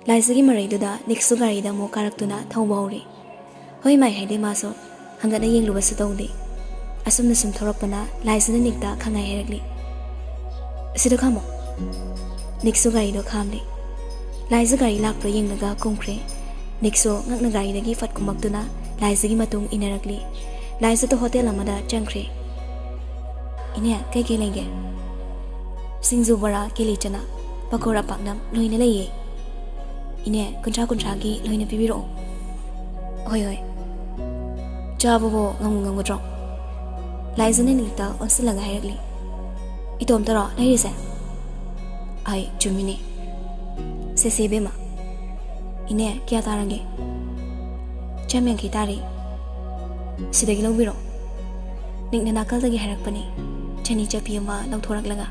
लाइजा की मरैदुदा निक्सु गाड़ी दा मो कारक्तुना थौबा हौरी होय माइ हाइदे मासो हंगना येंगलुबसु तौदे असुमना सुम थोरकपना लाइजा निकता खंगाय हाइरकली सिदा खामो निक्सो गाड़ी दो खामले लाइजा गाड़ी लाक्प्रो येंगलगा कुमख्रे निक्सो ngakna गाड़ी दगी फट कुमक्तुना लाइजा की मतुंग इनरकली लाइजा तो होटल अमदा चंख्रे इने कई के लेगे सिंजु बड़ा केली चना पकोड़ा पाकनम लोइने लइए इने कुंठा कुंठा की लोइने पिबिरो होय होय चाबो ngam लाइजा ने निकता ओनसलगा हाइरकली इतोम तरो लइरिसे आई चुमिनी से बेमा इने क्या तारंगे चम्यं की तारी सिदगी लौबिरो निकना नाकलदगी हाइरकपनी चनी चपी अमा लौथोरकलगा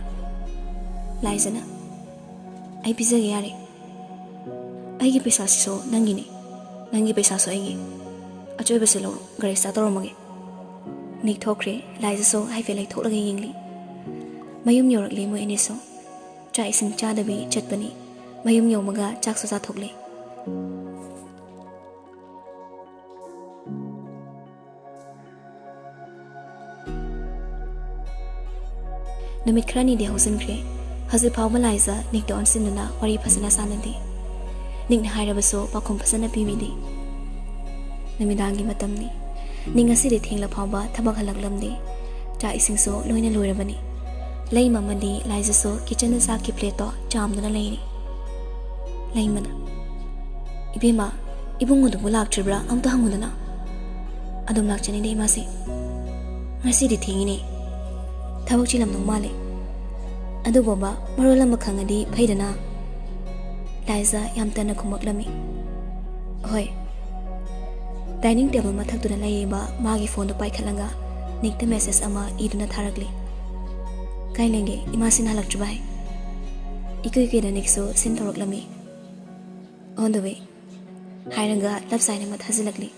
लाइजना आई पिजगे यारे आईगी पैसा सिसो नंगिनी नंगी पैसा सो आईगी अचोइबे से लो गाड़ी स्टार्ट तौरमगे निक थोखरे लाइजा सो हाइफे लाइक थोलगा येंगली मयुम योरकली मो एनेसो चा इसिंग चादबी चटपनी मयुम योमगा चाकसु चाथोकले नुमित खरानी दे हौसनख्रे हजि फावमा लाइजा निकदो अनसिनुना वरी फसना सानदे निकना हाइरबसो पाखोम फसना पिबिदे नुमिदांगी मतमनी निंगसिदे थेंगला फावबा थबक हलकलमदे चा इसिंगसो लोइना लोइरबनी लई ममदी लाइजसो किचन सा की प्लेटो चामदना लेनी लई मना इबेमा इबुंगु दुबु लाक्ट्रिब्रा अमता हंगुदना अदुम लाक्चनी दे मासे ngasi थेंगिने थबक चिलम नो माले अदु बोबा मरोलम खंगदी फैदना लाइजा याम तना खुमकलमी होय डाइनिंग टेबल मथक्तुना लैबा मागी फोन दो पाइखलंगा निकते मेसेज अमा इदुना थारकली काय लेंगे इमासिन हलक्ट्रबाय इकुई के निक्सो सिन थोरकलमी ऑन द वे हाइरंगा लब साइन मा थाजिलकली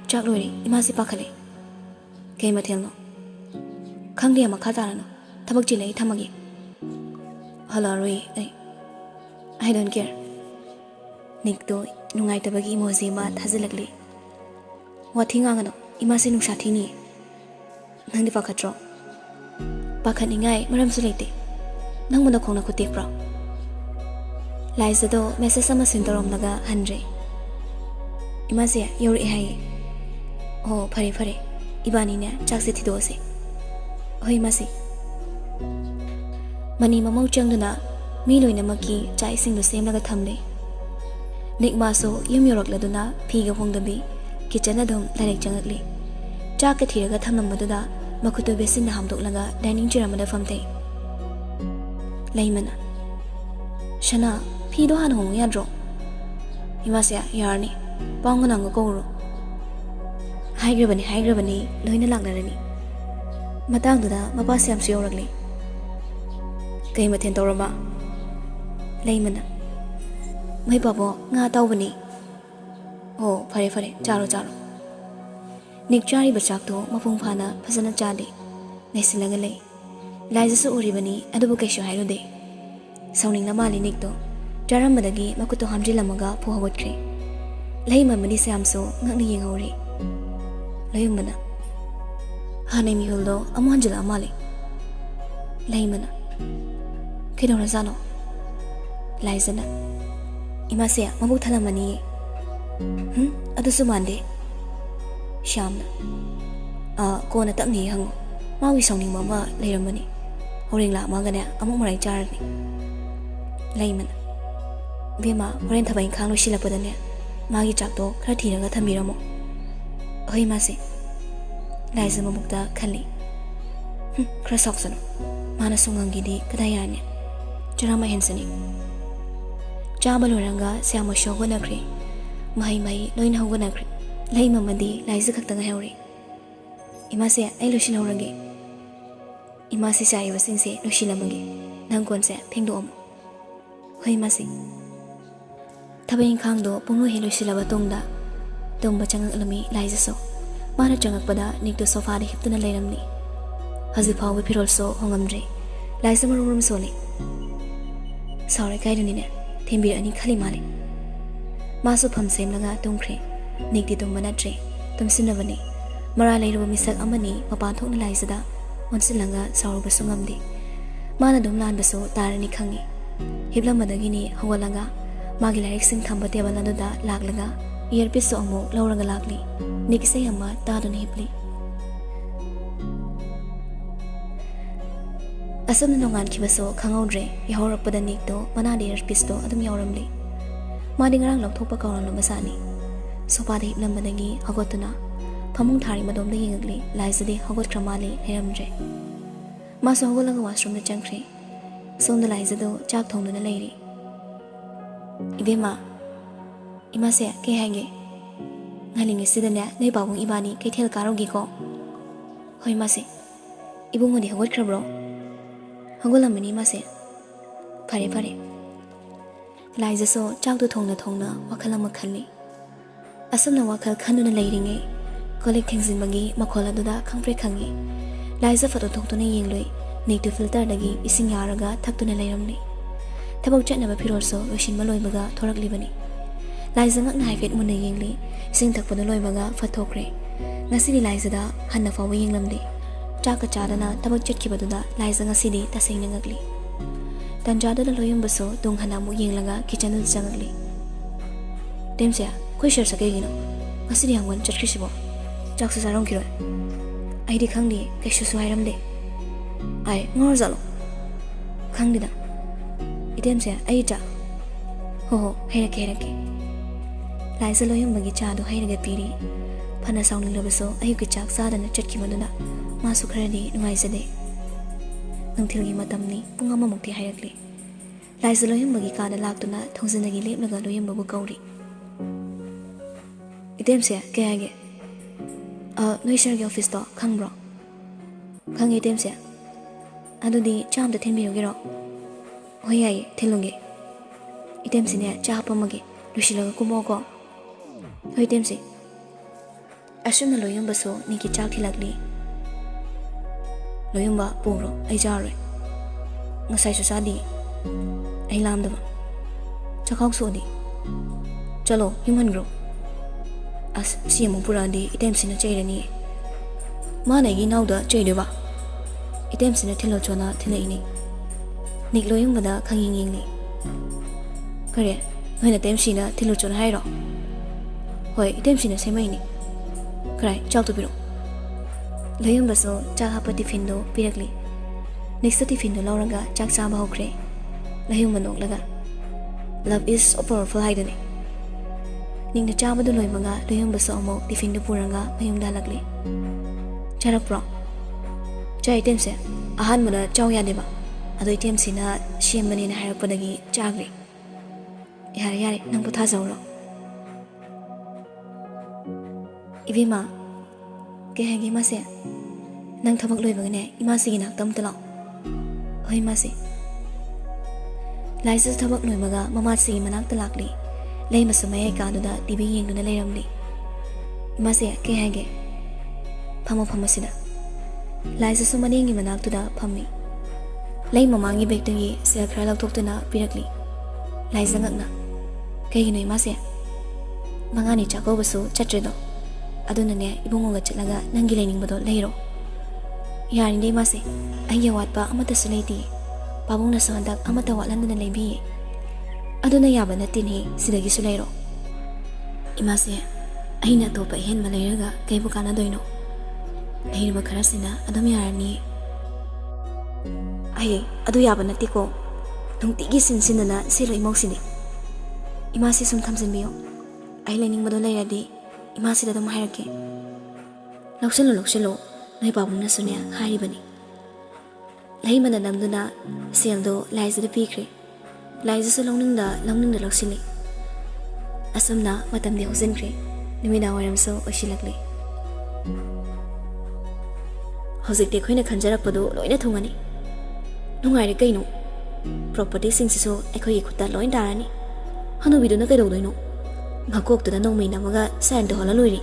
चाक लोरी इमासि पाखले कई मथेलनो खंगदे मखा तारनो थबक चिले थमगे हलारोई आई डोंट केयर निकतो नुंगाइतबगी इमोजी मा थाजिलकली वाथिंगागनो इमासि नुसा थिनी नंदि पाखत्रो पाखनिंगाई मरमसु लेते नंग मना खोंना खुतेक प्रा लाइजदो मेसेज अमा सिंतरोमनगा हनरे इमासे योरी हाय ओ फरे फरे इबानी ने चाकसे थिदोसे होय मासी मनी ममौ चंगदना मी लोइना मकी चाइ सिंगदो सेमलगा थमले निक मासो यम योरकलदुना फीगा होंगदबी किचन अदुम डाइरेक्ट चंगकली चाक के थिरगा थमनमदुदा मखुतो बेसिन हामदोकलगा डाइनिंग चेयर अमदा फमते लैमना शना फीदो हान होंग याद्रो इमासे यारनी पांगनांग कोरो हाइग्रबनी लोइना लागनारनी ꯃꯇꯥꯡꯗꯨꯗ ꯃꯄꯥꯁꯦ ꯌꯥꯝꯁꯨ ꯌꯧꯔꯛꯂꯤ ꯀꯩ ꯃꯊꯦꯜ ꯇꯧꯔꯝꯕ ꯂꯩꯃꯅ ꯃꯩ ꯄꯥꯕꯣ ꯉꯥ ꯇꯧꯕꯅꯤ ꯑꯣ ꯐꯔꯦ ꯐꯔꯦ ꯆꯥꯔꯣ ꯆꯥꯔꯣ ꯅꯤꯛ ꯆꯥꯔꯤꯕ ꯆꯥꯛꯇꯣ ꯃꯄꯨꯡ ꯐꯥꯅ ꯐꯖꯅ ꯆꯥꯗꯦ ꯅꯩꯁꯤꯜꯂꯒ ꯂꯩ ꯂꯥꯏꯖꯁꯨ ꯎꯔꯤꯕꯅꯤ ꯑꯗꯨꯕꯨ ꯀꯩꯁꯨ ꯍꯥꯏꯔꯨꯗꯦ ꯁꯥꯎꯅꯤꯡꯅ ꯃꯥꯜꯂꯤ ꯅꯤꯛꯇꯣ ꯆꯥꯔꯝꯕꯗꯒꯤ ꯃꯈꯨꯠꯇꯣ ꯍꯥꯝꯖꯤꯜꯂꯝꯃꯒ ꯐꯨ ꯍꯧꯒꯠꯈ꯭ꯔꯦ ꯂꯩꯃ ꯁꯌꯥꯝꯁꯨ ꯉꯛꯅ ꯌꯦꯡꯍꯧꯔꯤ ꯂꯩꯃꯅ ꯍꯥꯟꯅꯩ ꯃꯤꯍꯨꯜꯗꯣ ꯑꯃꯨꯛ ꯍꯟꯖꯤꯜꯂꯛꯑ ꯃꯥꯜꯂꯤ ꯂꯩꯃꯅ ꯀꯩꯗꯧꯔꯖꯥꯠꯅꯣ ꯂꯥꯏꯖꯅ ꯏꯃꯥꯁꯦ ꯃꯕꯨꯛ ꯊꯜꯂꯝꯃꯅꯤꯌꯦ ꯑꯗꯨꯁꯨ ꯃꯥꯟꯗꯦ ꯁ꯭ꯌꯥꯝꯅ ꯀꯣꯟꯅ ꯇꯞꯅꯤ ꯍꯪꯉꯨ ꯃꯥꯒꯤ ꯁꯥꯎꯅꯤꯡꯕ ꯑꯃ ꯂꯩꯔꯝꯕꯅꯤ ꯍꯣꯔꯦꯟ ꯂꯥꯛꯑꯃꯒꯅꯦ ꯑꯃꯨꯛ ꯃꯔꯥꯏ ꯆꯥꯔꯅꯤ ꯂꯩꯃꯅ ꯏꯕꯦꯝꯃ ꯍꯣꯔꯦꯟ ꯊꯕꯛ ꯏꯪꯈꯥꯡ ꯂꯣꯏꯁꯤꯜꯂꯛꯄꯗꯅꯦ ꯃꯥꯒꯤ ꯆꯥꯛꯇꯣ ꯈꯔ ꯊꯤꯔꯒ ꯊꯝꯕꯤꯔꯝꯃꯣ ꯍꯣꯏ ꯃꯥꯁꯦ ꯂꯥꯏꯖ ꯃꯕꯨꯛꯇ ꯈꯜꯂꯤ ꯈꯔ ꯁꯥꯎꯁꯅꯨ ꯃꯥꯅ ꯁꯨꯡꯉꯪꯒꯤꯗꯤ ꯀꯗꯥꯏ ꯌꯥꯔꯅꯤ ꯆꯔꯥꯃ ꯍꯦꯟꯁꯅꯤ ꯆꯥꯕ ꯂꯣꯏꯔꯒ ꯁꯌꯥꯝꯃꯁꯨ ꯍꯧꯒꯠꯅꯈ꯭ꯔꯦ ꯃꯍꯩ ꯂꯣꯏꯅ ꯍꯧꯒꯠꯅꯈ꯭ꯔꯦ ꯂꯩꯃꯃꯗꯤ ꯂꯥꯏꯖ ꯈꯛꯇ ꯉꯥꯏꯍꯧꯔꯤ ꯏꯃꯥꯁꯦ ꯑꯩ ꯂꯣꯏꯁꯤꯜꯍꯧꯔꯒꯦ ꯏꯃꯥꯁꯦ ꯆꯥꯏꯔꯤꯕꯁꯤꯡꯁꯦ ꯂꯣꯏꯁꯤꯜꯂꯝꯃꯒꯦ ꯅꯪ ꯀꯣꯟꯁꯦ ꯐꯦꯡꯗꯣꯛꯑꯝꯃꯣ ꯍꯣꯏ ꯃꯥꯁꯦ ꯊꯕꯛ ꯏꯪꯈꯥꯡꯗꯣ ꯄꯨꯡꯂꯣꯏ ꯍꯦꯛ ꯂꯣꯏꯁꯤꯜꯂꯕ ꯇꯨꯡꯗ ꯇꯨꯝꯕ ꯆꯪꯉꯛꯂꯝꯃꯤ ꯂꯥꯏꯖꯁꯨ ꯃꯥꯅ ꯆꯪꯉꯛꯄꯗ ꯅꯤꯛꯇꯣ ꯁꯣꯐꯥꯗ ꯍꯤꯞꯇꯨꯅ ꯂꯩꯔꯝꯂꯤ ꯍꯧꯖꯤꯛ ꯐꯥꯎꯕ ꯐꯤꯔꯣꯜꯁꯨ ꯍꯣꯡꯉꯝꯗ꯭ꯔꯤ ꯂꯥꯏꯖ ꯃꯔꯨꯝ ꯁꯣꯜꯂꯤ ꯁꯥꯎꯔꯦ ꯀꯥꯏꯗꯅꯤꯅꯦ ꯊꯦꯝꯕꯤꯔꯛꯑꯅꯤ ꯈꯜꯂꯤ ꯃꯥꯜꯂꯤ ꯃꯥꯁꯨ ꯐꯝ ꯁꯦꯝꯂꯒ ꯇꯨꯝꯈ꯭ꯔꯦ ꯅꯤꯛꯇꯤ ꯇꯨꯝꯕ ꯅꯠꯇ꯭ꯔꯦ ꯇꯨꯝꯁꯤꯟꯅꯕꯅꯤ ꯃꯔꯥ ꯂꯩꯔꯨꯕ ꯃꯤꯁꯛ ꯑꯃꯅꯤ ꯃꯄꯥꯟ ꯊꯣꯛꯅ ꯂꯥꯏꯖꯗ ꯑꯣꯟꯁꯤꯜꯂꯒ ꯁꯥꯎꯔꯨꯕꯁꯨ ꯉꯝꯗꯦ ꯃꯥꯅ ꯑꯗꯨꯝ ꯂꯥꯟꯕꯁꯨ ꯇꯥꯔꯅꯤ ꯈꯪꯉꯤ ꯍꯤꯞꯂꯝꯕꯗꯒꯤꯅꯤ ꯍꯧꯒꯠꯂꯒ ꯃꯥꯒꯤ ꯂꯥꯏꯔꯤꯛꯁꯤꯡ ꯊꯝꯕ ꯇꯦꯕꯜ ꯑꯗꯨꯗ ꯂꯥꯛꯂꯒ ꯏꯌꯔꯄꯤꯁꯁꯨ ꯑꯃꯨꯛ ꯂꯧꯔꯒ ꯂꯥꯛꯂꯤ ꯅꯤꯛ ꯏꯁꯩ ꯑꯃ ꯇꯥꯗꯨꯅ ꯍꯤꯞꯂꯤ ꯑꯁꯨꯝꯅ ꯅꯣꯡꯉꯥꯟꯈꯤꯕꯁꯨ ꯈꯪꯍꯧꯗ꯭ꯔꯦ ꯌꯥꯍꯧꯔꯛꯄꯗ ꯅꯤꯛꯇꯣ ꯃꯅꯥꯗ ꯏꯌꯔꯄꯤꯁꯇꯣ ꯑꯗꯨꯝ ꯌꯥꯎꯔꯝꯂꯤ ꯃꯥꯗꯤ ꯉꯔꯥꯡ ꯂꯧꯊꯣꯛꯄ ꯀꯥꯎꯔꯝꯂꯕ ꯖꯥꯠꯅꯤ ꯁꯣꯐꯥꯗ ꯍꯤꯞꯂꯝꯕꯗꯒꯤ ꯍꯧꯒꯠꯇꯨꯅ ꯐꯃꯨꯡ ꯊꯥꯔꯤ ꯃꯗꯣꯝꯗ ꯌꯦꯡꯉꯛꯂꯤ ꯂꯥꯏꯖꯗꯤ ꯍꯧꯒꯠꯈ꯭ꯔ ꯃꯥꯜꯂꯤ ꯂꯩꯔꯝꯗ꯭ꯔꯦ ꯃꯥꯁꯨ ꯍꯧꯒꯠꯂꯒ ꯋꯥꯁꯔꯨꯝꯗ ꯆꯪꯈ꯭ꯔꯦ ꯁꯣꯝꯗ ꯂꯥꯏꯖꯗꯣ ꯆꯥꯛ ꯊꯣꯡꯗꯨꯅ ꯂꯩꯔꯤ ꯏꯕꯦꯝꯃ ꯏꯃꯥꯁꯦ ꯀꯩ ꯍꯥꯏꯒꯦ ꯉꯜꯂꯤꯉꯩꯁꯤꯗꯅꯦ ꯅꯣꯏ ꯄꯥꯕꯨꯡ ꯏꯕꯥꯅꯤ ꯀꯩꯊꯦꯜ ꯀꯥꯔꯨꯒꯦꯀꯣ ꯍꯣꯏ ꯃꯥꯁꯦ ꯏꯕꯨꯡꯉꯣꯗꯤ ꯍꯧꯒꯠꯈ꯭ꯔꯕ꯭ꯔꯣ ꯍꯧꯒꯠꯂꯝꯃꯅꯤ ꯃꯥꯁꯦ ꯐꯔꯦ ꯐꯔꯦ ꯂꯥꯏꯖꯁꯨ ꯆꯥꯛꯇꯣ ꯊꯣꯡꯅ ꯋꯥꯈꯜ ꯑꯃ ꯈꯜꯂꯤ ꯑꯁꯨꯝꯅ ꯋꯥꯈꯜ ꯈꯟꯗꯨꯅ ꯂꯩꯔꯤꯉꯩ ꯀꯣꯜꯂꯤꯛ ꯊꯦꯡꯖꯤꯟꯕꯒꯤ ꯃꯈꯣꯜ ꯑꯗꯨꯗ ꯈꯪꯄ꯭ꯔꯦꯛ ꯈꯪꯉꯤ ꯂꯥꯏꯖ ꯐꯣꯇꯣ ꯊꯣꯛꯇꯨꯅ ꯌꯦꯡꯂꯨꯏ ꯅꯤꯛꯇꯨ ꯐꯤꯜꯇꯔꯗꯒꯤ ꯏꯁꯤꯡ ꯌꯥꯔꯒ ꯊꯛꯇꯨꯅ ꯂꯩꯔꯝꯂꯤ ꯊꯕꯛ ꯆꯠꯅꯕ ꯐꯤꯔꯣꯜꯁꯨ ꯂꯣꯏꯁꯤꯟꯕ ꯂꯣꯏꯕꯒ ꯊꯣꯔꯛꯂꯤꯕꯅꯤ ꯂꯥꯏꯖ ꯉꯛꯅ ꯍꯥꯏꯐꯦꯠ ꯃꯨꯟꯅ ꯌꯦꯡꯂꯤ ꯏꯁꯤꯡ ꯊꯛꯄꯗꯨ ꯂꯣꯏꯕꯒ ꯐꯠꯊꯣꯛꯈ꯭ꯔꯦ ꯉꯁꯤꯗꯤ ꯂꯥꯏꯖꯗ ꯍꯟꯅ ꯐꯥꯎꯕ ꯌꯦꯡꯂꯝꯗꯦ ꯆꯥꯛꯀ ꯆꯥꯗꯅ ꯊꯕꯛ ꯆꯠꯈꯤꯕꯗꯨꯗ ꯂꯥꯏꯖ ꯉꯁꯤꯗꯤ ꯇꯁꯦꯡꯅ ꯉꯛꯂꯤ ꯇꯟꯖꯥꯗꯨꯗ ꯂꯣꯏꯌꯨꯝꯕꯁꯨ ꯇꯨꯡ ꯍꯟꯅ ꯑꯃꯨꯛ ꯌꯦꯡꯂꯒ ꯀꯤꯆꯟꯗꯨꯗ ꯆꯪꯉꯛꯂꯤ ꯇꯦꯝꯁꯦ ꯑꯩꯈꯣꯏ ꯁꯔꯁꯦ ꯀꯩꯒꯤꯅꯣ ꯉꯁꯤꯗꯤ ꯌꯥꯝ ꯉꯟꯅ ꯆꯠꯈ꯭ꯔꯤꯁꯤꯕꯣ ꯆꯥꯛꯁꯨ ꯆꯥꯔꯝꯈꯤꯔꯣꯏ ꯑꯩꯗꯤ ꯈꯪꯗꯦ ꯀꯩꯁꯨꯁꯨ ꯍꯥꯏꯔꯝꯗꯦ ꯑꯩ ꯉꯥꯎꯔꯖꯥꯠꯂꯣ ꯈꯪꯗꯦꯗ ꯏꯇꯦꯝꯁꯦ ꯑꯩ ꯆꯥꯛ ꯍꯣ ꯍꯩꯔꯛꯀꯦ ꯂꯥꯏꯖ ꯂꯣꯏꯌꯨꯝꯕꯒꯤ ꯆꯥꯗꯣ ꯍꯩꯔꯒ ꯄꯤꯔꯤ ꯐꯅ ꯁꯥꯎꯅꯤꯡꯂꯕꯁꯨ ꯑꯌꯨꯛꯀꯤ ꯆꯥꯛ ꯆꯥꯗꯅ ꯆꯠꯈꯤꯕꯗꯨꯅ ꯃꯥꯁꯨ ꯈꯔꯗꯤ ꯅꯨꯡꯉꯥꯏꯖꯗꯦ ꯅꯨꯡꯊꯤꯜꯒꯤ ꯃꯇꯝꯅꯤ ꯄꯨꯡ ꯑꯃꯃꯨꯛꯇꯤ ꯍꯥꯏꯔꯛꯂꯤ ꯂꯥꯏꯖ ꯂꯣꯏꯌꯨꯝꯕꯒꯤ ꯀꯥꯗ ꯂꯥꯛꯇꯨꯅ ꯊꯣꯡꯖꯤꯟꯗꯒꯤ ꯂꯦꯞꯂꯒ ꯂꯣꯏꯌꯨꯝꯕꯕꯨ ꯀꯧꯔꯤ ꯏꯇꯦꯝꯁꯦ ꯀꯩ ꯍꯥꯏꯒꯦ ꯅꯣꯏ ꯁꯔꯒꯤ ꯑꯣꯐꯤꯁꯇꯣ ꯈꯪꯕ꯭ꯔꯣ ꯈꯪꯉꯦ ꯏꯇꯦꯝꯁꯦ ꯑꯗꯨꯗꯤ ꯆꯥ ꯑꯝꯇ ꯊꯤꯟꯕꯤꯔꯨꯒꯦꯔꯣ ꯍꯣꯏ ꯌꯥꯏꯌꯦ ꯊꯤꯜꯂꯨꯒꯦ ꯏꯇꯦꯝꯁꯤꯅꯦ ꯆꯥ ꯍꯥꯞꯄꯝꯃꯒꯦ ꯂꯣꯏꯁꯤꯜꯂꯒ ꯀꯨꯝꯃꯛꯑꯣꯀꯣ ꯍꯣꯏ ꯏꯇꯦꯝꯁꯤ ꯑꯁꯨꯝꯅ ꯂꯣꯏꯌꯨꯝꯕꯁꯨ ꯅꯤꯛꯀꯤ ꯆꯥꯛ ꯊꯤꯜꯂꯛꯂꯤ ꯂꯣꯏꯌꯨꯝꯕ ꯄꯨꯔꯣ ꯑꯩ ꯆꯥꯔꯣꯏ ꯉꯁꯥꯏꯁꯨ ꯆꯥꯗꯦ ꯑꯩ ꯂꯥꯝꯗꯕ ꯆꯈꯥꯎ ꯁꯣꯛꯑꯗꯤ ꯆꯠꯂꯣ ꯌꯨꯡꯍꯟꯈ꯭ꯔꯣ ꯑꯁ ꯁꯤ ꯑꯃꯨꯛ ꯄꯨꯔꯛꯑꯗꯤ ꯏꯇꯦꯝꯁꯤꯅ ꯆꯩꯔꯅꯤ ꯃꯥꯅ ꯑꯩꯒꯤ ꯏꯅꯥꯎꯗ ꯆꯩꯗꯣꯏꯕ ꯏꯇꯦꯝꯁꯤꯅ ꯊꯤꯜꯂꯣ ꯊꯤꯜꯂꯛꯏꯅꯤ ꯅꯤꯛ ꯂꯣꯏꯌꯨꯝꯕꯗ ꯈꯪꯌꯦꯡ ꯌꯦꯡꯂꯤ ꯀꯔꯤ ꯅꯣꯏꯅ ꯏꯇꯦꯝꯁꯤꯅ ꯊꯤꯜꯂꯨ ꯍꯥꯏꯔꯣ ꯍꯣꯏ ꯏꯇꯦꯝꯁꯤꯅ ꯁꯦꯝꯃꯛꯏꯅꯤ ꯀꯔꯥꯏ ꯆꯥꯛꯇꯣ ꯄꯤꯔꯛꯑꯣ ꯂꯣꯏꯌꯨꯝꯕꯁꯨ ꯆꯥꯛ ꯍꯥꯞꯄ ꯇꯤꯐꯤꯟꯗꯨ ꯄꯤꯔꯛꯂꯤ ꯅꯤꯛꯁꯨ ꯇꯤꯐꯤꯟꯗꯨ ꯂꯧꯔꯒ ꯆꯥꯛ ꯆꯥꯕ ꯍꯧꯈ꯭ꯔꯦ ꯂꯣꯏꯌꯨꯝꯕ ꯅꯣꯛꯂꯒ ꯂꯞ ꯏꯁ ꯁꯣ ꯄꯥꯋꯔꯐꯨꯜ ꯍꯥꯏꯗꯨꯅꯤ ꯅꯤꯛꯅ ꯆꯥꯕꯗꯨ ꯂꯣꯏꯕꯒ ꯂꯣꯏꯌꯨꯝꯕꯁꯨ ꯑꯃꯨꯛ ꯇꯤꯐꯤꯟꯗꯨ ꯄꯨꯔꯒ ꯃꯌꯨꯝꯗ ꯍꯜꯂꯛꯂꯤ ꯆꯥꯔꯛꯄ꯭ꯔꯣ ꯆꯥ ꯏꯇꯦꯝꯁꯦ ꯑꯍꯥꯟꯕꯗ ꯆꯥꯎ ꯌꯥꯗꯦꯕ ꯑꯗꯣ ꯏꯇꯦꯝꯁꯤꯅ ꯁꯦꯝꯕꯅꯦꯅ ꯍꯥꯏꯔꯛꯄꯗꯒꯤ ꯆꯥꯈ꯭ꯔꯦ ꯌꯥꯔꯦ ꯅꯪ ꯄꯣꯊꯥꯖꯧꯔꯣ ꯏꯕꯦꯝꯃ ꯀꯩ ꯍꯥꯏꯒꯦ ꯃꯥꯁꯦ Nang thabak loibagane imasi gi nak tam tala. Oi masi. Laisa thabak loibaga mamasi gi manak talakli. Lei masumay ka da TV yengduna leiramli. Imasi ke hage. Phamasida. Laisa sumaning gi manak tuda phammi. Lei mamangi bektangi sel khra laktokna pirakli. Laisa ngakna. Kaigino imasi. Mangani chako basu chatredo. Adunane ibungo ga chatlaga nangi leiningbado leiro. Yarinde imasi. Ai watpa amata sulaiti. Pabung na sandak amata watlandana leibi. Aduna yaba natini sidagi sulairo. Imasi. Aina topa hen malairaga kaibu kana doino. Leirba kharasina adum yarani. Ai adu yaba natiko. Nungtigi sinsinana silo imoksini. Imasi sum thamsinbiyo. Ai leiningbado leiradi imasi da dum hairake. Lokshalo noi pabung na sunya haribani. Lai mana namduna seldo laisa da pikre. Laisa su longningda loksili. Asumna matamdi hosinkre. Numida waram so oshilakli. Hojikte khoina khanjarapado loina thongani. Nungaire kaino. Property singsiso ekhoi khutta loin darani. Hanubiduna kaidodoino. Ngakoktuda nongmei namaga sign to hala loiri.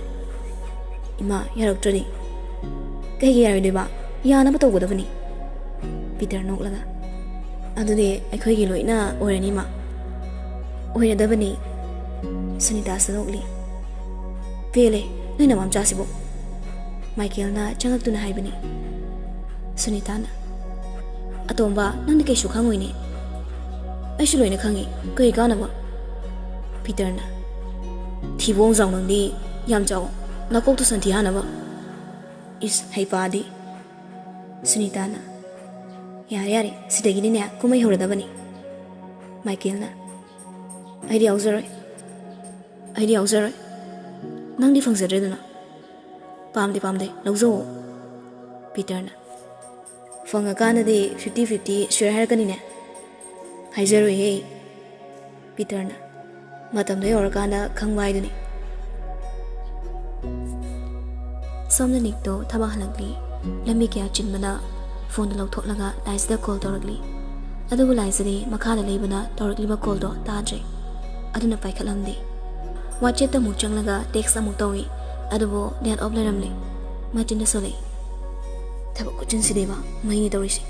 Ima yaroktradi. Kaigi yaroideba yana batogudabani. Peter noklaga. Adude ekhoi loina orani ma. Oiradabani. Sunita sanokli. Pele noina mam chasibo. Michael na changaktuna haibani. Sunita na. Atomba nang kai su khangoine. Aishu loina khangi kai kanaba. Peter na. Thibong jang nang di yam jaw nakok tu santhi hanaba. Is haipadi. Sunita na. Yare sidagi ni ne kumai horadabani. Michael na. Aidi auzaroi. Nang di fangsadreduna. Pamde lauzo. Peter na. Fanga kana de 50-50 share harakani ne. Haizaroi he. Peter na. Matam de orakana khangwai duni. Somna nikto thabak halakli. Lambi kya chinbana phone lauthoklaga laisa call torakli. Adubu laisa de makhala leibana torakliba call do tadre. Aduna paikhalamdi. WhatsApp ta muchanglaga text amu tawi. Adubu net off leramli. Machinda solei. Thabak kuchin sideba maini tawrisi.